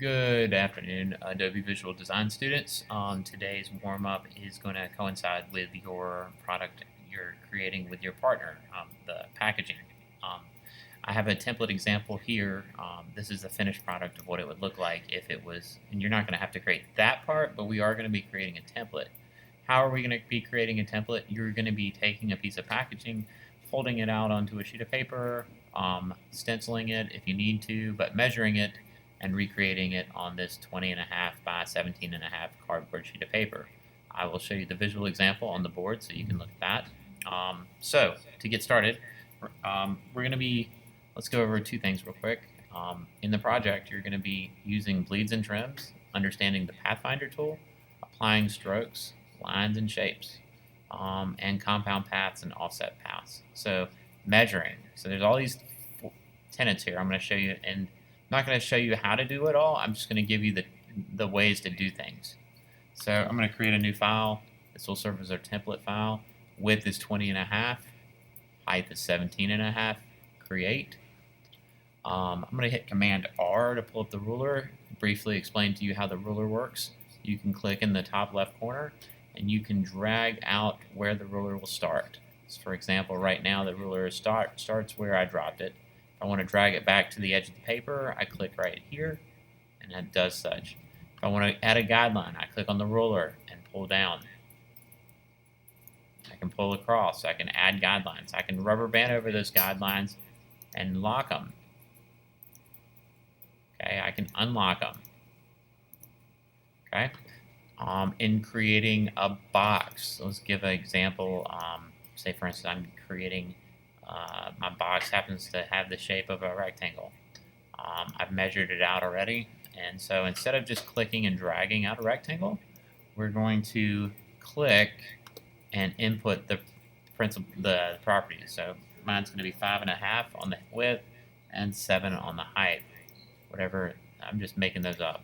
Good afternoon, Adobe Visual Design students. Today's warm-up is going to coincide with your product you're creating with your partner, the packaging. Um, I have a template example here. This is the finished product of what it would look like if it was, and you're not going to have to create that part, but we are going to be creating a template. How are we going to be creating a template? You're going to be taking a piece of packaging, folding it out onto a sheet of paper, stenciling it if you need to, but measuring it and recreating it on this 20.5 by 17.5 cardboard sheet of paper. I will show you the visual example on the board so you can look at that. So to get started, we're going to be, let's go over two things real quick. In the project, you're going to be using bleeds and trims, understanding the Pathfinder tool, applying strokes, lines and shapes, and compound paths and offset paths. So measuring. So there's all these tenets here I'm going to show you, and I'm not going to show you how to do it all. I'm just going to give you the ways to do things. So I'm going to create a new file. This will serve as our template file. Width is 20.5. Height is 17.5. Create. I'm going to hit Command R to pull up the ruler. Briefly explain to you how the ruler works. You can click in the top left corner and you can drag out where the ruler will start. So for example, right now the ruler starts where I dropped it. If I want to drag it back to the edge of the paper, I click right here, and it does such. If I want to add a guideline, I click on the ruler and pull down. I can pull across, I can add guidelines. I can rubber band over those guidelines and lock them. Okay, I can unlock them. Okay, in creating a box, let's give an example. Say for instance, I'm creating my box happens to have the shape of a rectangle. I've measured it out already, and so instead of just clicking and dragging out a rectangle, we're going to click and input the properties. So mine's going to be 5.5 on the width and 7 on the height. Whatever, I'm just making those up.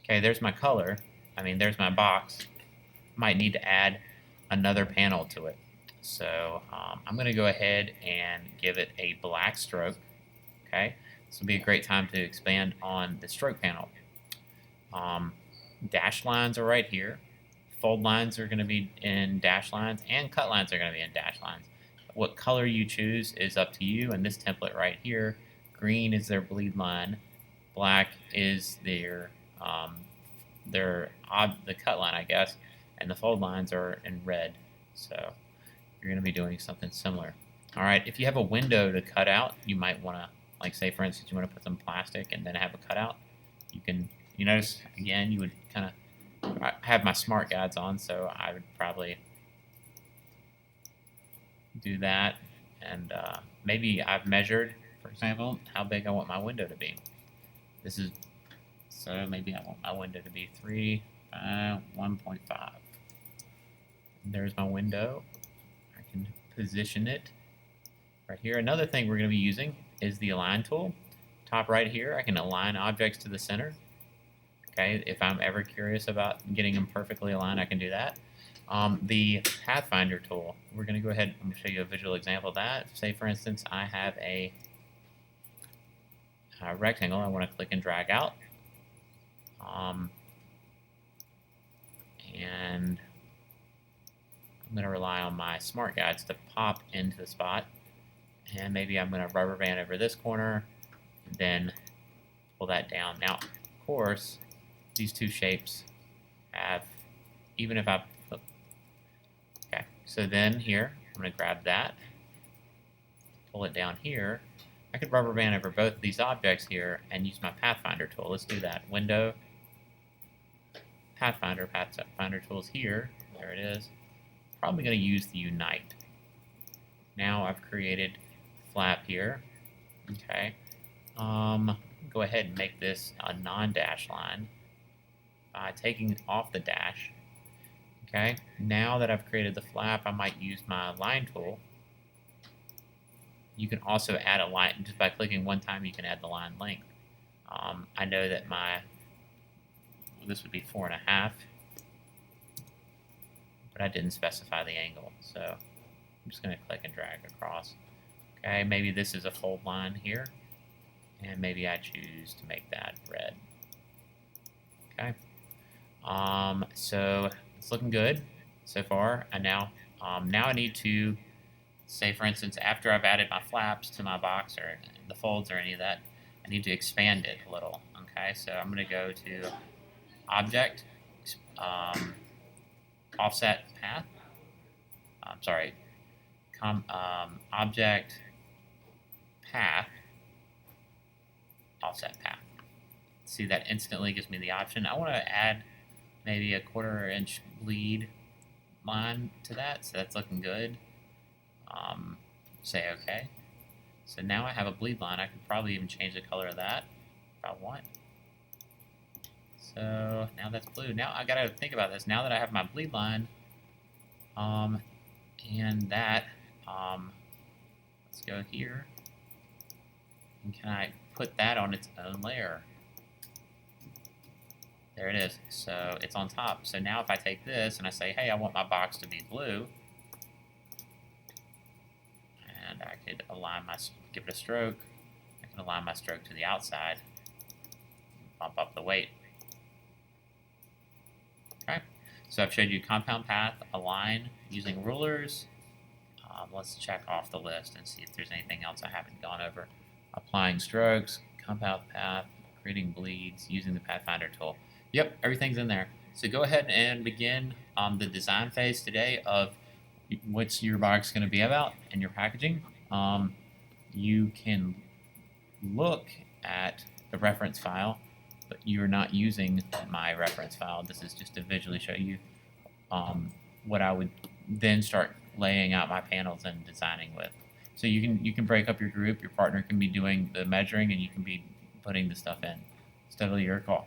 Okay, there's my color. There's my box. Might need to add another panel to it. So I'm going to go ahead and give it a black stroke. Okay, this will be a great time to expand on the stroke panel. Dash lines are right here. Fold lines are going to be in dash lines, and cut lines are going to be in dash lines. What color you choose is up to you. In this template right here, green is their bleed line, black is the cut line, I guess, and the fold lines are in red. So you're going to be doing something similar. All right, if you have a window to cut out, you might want to, like say for instance, you want to put some plastic and then have a cutout. You notice again, you would kind of, I have my smart guides on, so I would probably do that. And maybe I've measured, for example, how big I want my window to be. So maybe I want my window to be 1.5. There's my window. I can position it right here. Another thing we're going to be using is the Align tool. Top right here, I can align objects to the center. Okay, if I'm ever curious about getting them perfectly aligned, I can do that. The Pathfinder tool, we're going to go ahead and show you a visual example of that. Say for instance, I have a rectangle I want to click and drag out. And I'm going to rely on my smart guides to pop into the spot, and maybe I'm going to rubber band over this corner and then pull that down. Now, of course, these two shapes have, even if I, okay, so then here, I'm going to grab that, pull it down here. I could rubber band over both of these objects here and use my Pathfinder tool. Let's do that. Window, Pathfinder tool is here. There it is. Probably going to use the Unite. Now I've created a flap here. Okay. Go ahead and make this a non-dash line by taking off the dash. Okay. Now that I've created the flap, I might use my line tool. You can also add a line just by clicking one time. You can add the line length. I know that this would be 4.5. But I didn't specify the angle, so I'm just going to click and drag across. Okay, maybe this is a fold line here, and maybe I choose to make that red. Okay. So it's looking good so far. And now I need to say, for instance, after I've added my flaps to my box or the folds or any of that, I need to expand it a little. Okay, so I'm going to go to Object, Offset Path. I'm sorry, Object, Path, Offset Path. See, that instantly gives me the option. I want to add maybe a 1/4 inch bleed line to that, so that's looking good. Say OK. So now I have a bleed line. I could probably even change the color of that if I want. So now that's blue. Now I gotta think about this. Now that I have my bleed line, and that, let's go here. And can I put that on its own layer? There it is. So it's on top. So now if I take this and I say, hey, I want my box to be blue, and I could align give it a stroke. I can align my stroke to the outside, bump up the weight. Okay, so I've showed you compound path, align using rulers. Let's check off the list and see if there's anything else I haven't gone over. Applying strokes, compound path, creating bleeds, using the Pathfinder tool. Yep, everything's in there. So go ahead and begin the design phase today of what's your box going to be about and your packaging. You can look at the reference file, but you're not using my reference file. This is just to visually show you what I would then start laying out my panels and designing with. So you can break up your group. Your partner can be doing the measuring, and you can be putting the stuff in. It's totally your call.